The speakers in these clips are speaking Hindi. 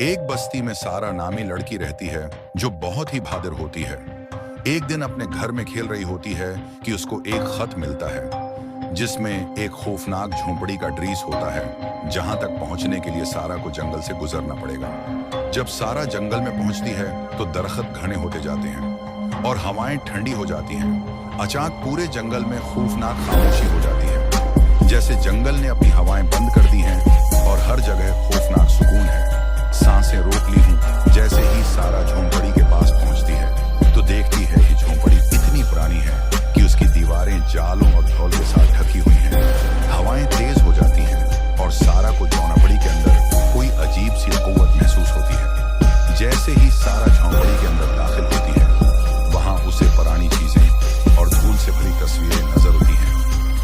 एक बस्ती में सारा नामी लड़की रहती है जो बहुत ही बहादुर होती है। एक दिन अपने घर में खेल रही होती है कि उसको एक खत मिलता है जिसमें एक खौफनाक झोंपड़ी का दृश्य होता है जहां तक पहुंचने के लिए सारा को जंगल से गुजरना पड़ेगा। जब सारा जंगल में पहुंचती है तो दरख्त घने होते जाते हैं और हवाएं ठंडी हो जाती हैं। अचानक पूरे जंगल में खौफनाक खामोशी हो जाती है, जैसे जंगल ने अपनी हवाएं बंद कर दी हैं और हर जगह खौफनाक सुकून है। सांसें रोक ली हूं। जैसे ही सारा झोंपड़ी के पास पहुंचती है तो देखती है कि झोंपड़ी इतनी पुरानी है कि उसकी दीवारें जालों और धौल के साथ ढकी हुई हैं। हवाएं तेज हो जाती हैं और सारा को झोंपड़ी के अंदर कोई अजीब सी कुव्वत महसूस होती है। जैसे ही सारा झोंपड़ी के अंदर दाखिल होती है वहां उसे पुरानी चीजें और धूल से भरी तस्वीरें नजर होती हैं।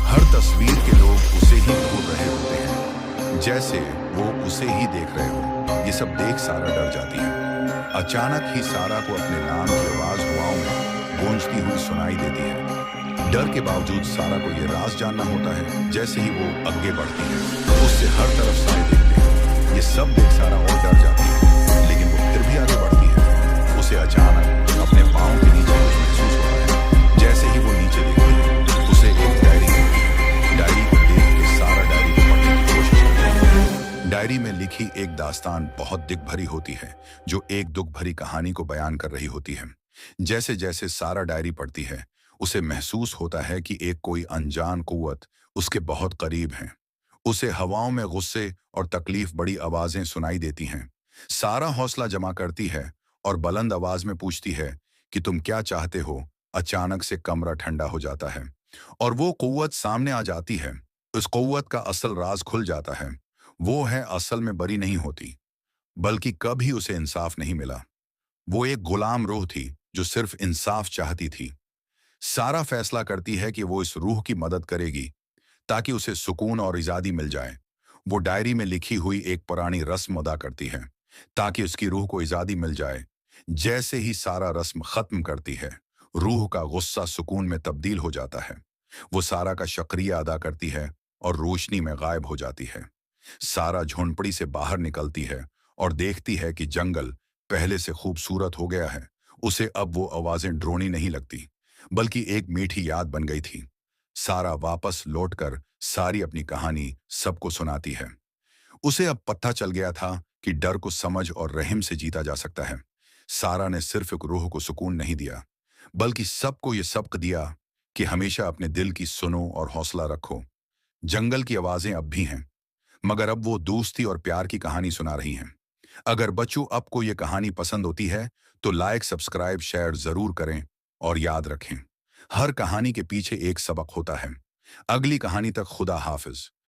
हर तस्वीर के लोग उसे ही घूर रहे होते हैं, जैसे वो उसे ही देख रहे हो। ये सब देख सारा डर जाती है। अचानक ही सारा को अपने नाम की आवाज हवाओं में गूंजती हुई सुनाई देती है। डर के बावजूद सारा को ये राज जानना होता है। जैसे ही वो आगे बढ़ती है उससे हर तरफ सारे देखते हैं। ये सब देख सारा और डर जाती है, लेकिन वो फिर भी आगे बढ़ती है। उसे अचानक अपने पाँव के नीचे कुछ महसूस होता है। जैसे ही वो नीचे देखती है उसे एक डायरी मिलती है। डायरी को देख के सारा डायरी को पढ़ने की कोशिश करती है। डायरी में लिखी एक दास्तान बहुत दिख भरी होती है, जो एक दुख भरी कहानी को बयान कर रही होती है। जैसे जैसे सारा डायरी पढ़ती है उसे महसूस होता है कि एक कोई अनजान कुव्वत उसके बहुत करीब है। उसे हवाओं में गुस्से और तकलीफ बड़ी आवाजें सुनाई देती हैं। सारा हौसला जमा करती है और बुलंद आवाज में पूछती है कि तुम क्या चाहते हो। अचानक से कमरा ठंडा हो जाता है और वो कुव्वत सामने आ जाती है। उस कुव्वत का असल राज खुल जाता है। वो है असल में बरी नहीं होती, बल्कि कभी उसे इंसाफ नहीं मिला। वो एक गुलाम रूह थी जो सिर्फ इंसाफ चाहती थी। सारा फैसला करती है कि वो इस रूह की मदद करेगी ताकि उसे सुकून और आजादी मिल जाए। वो डायरी में लिखी हुई एक पुरानी रस्म अदा करती है ताकि उसकी रूह को आजादी मिल जाए। जैसे ही सारा रस्म खत्म करती है रूह का गुस्सा सुकून में तब्दील हो जाता है। वो सारा का शुक्रिया अदा करती है और रोशनी में गायब हो जाती है। सारा झोंपड़ी से बाहर निकलती है और देखती है कि जंगल पहले से खूबसूरत हो गया है। उसे अब वो आवाजें ड्रोनी नहीं लगती, बल्कि एक मीठी याद बन गई थी। सारा वापस लौटकर सारी अपनी कहानी सबको सुनाती है। उसे अब पता चल गया था कि डर को समझ और रहम से जीता जा सकता है। सारा ने सिर्फ एक रूह को सुकून नहीं दिया, बल्कि सबको ये सबक दिया कि हमेशा अपने दिल की सुनो और हौसला रखो। जंगल की आवाजें अब भी हैं, मगर अब वो दोस्ती और प्यार की कहानी सुना रही हैं। अगर बच्चों आपको ये कहानी पसंद होती है तो लाइक, सब्सक्राइब, शेयर जरूर करें और याद रखें, हर कहानी के पीछे एक सबक होता है। अगली कहानी तक खुदा हाफिज।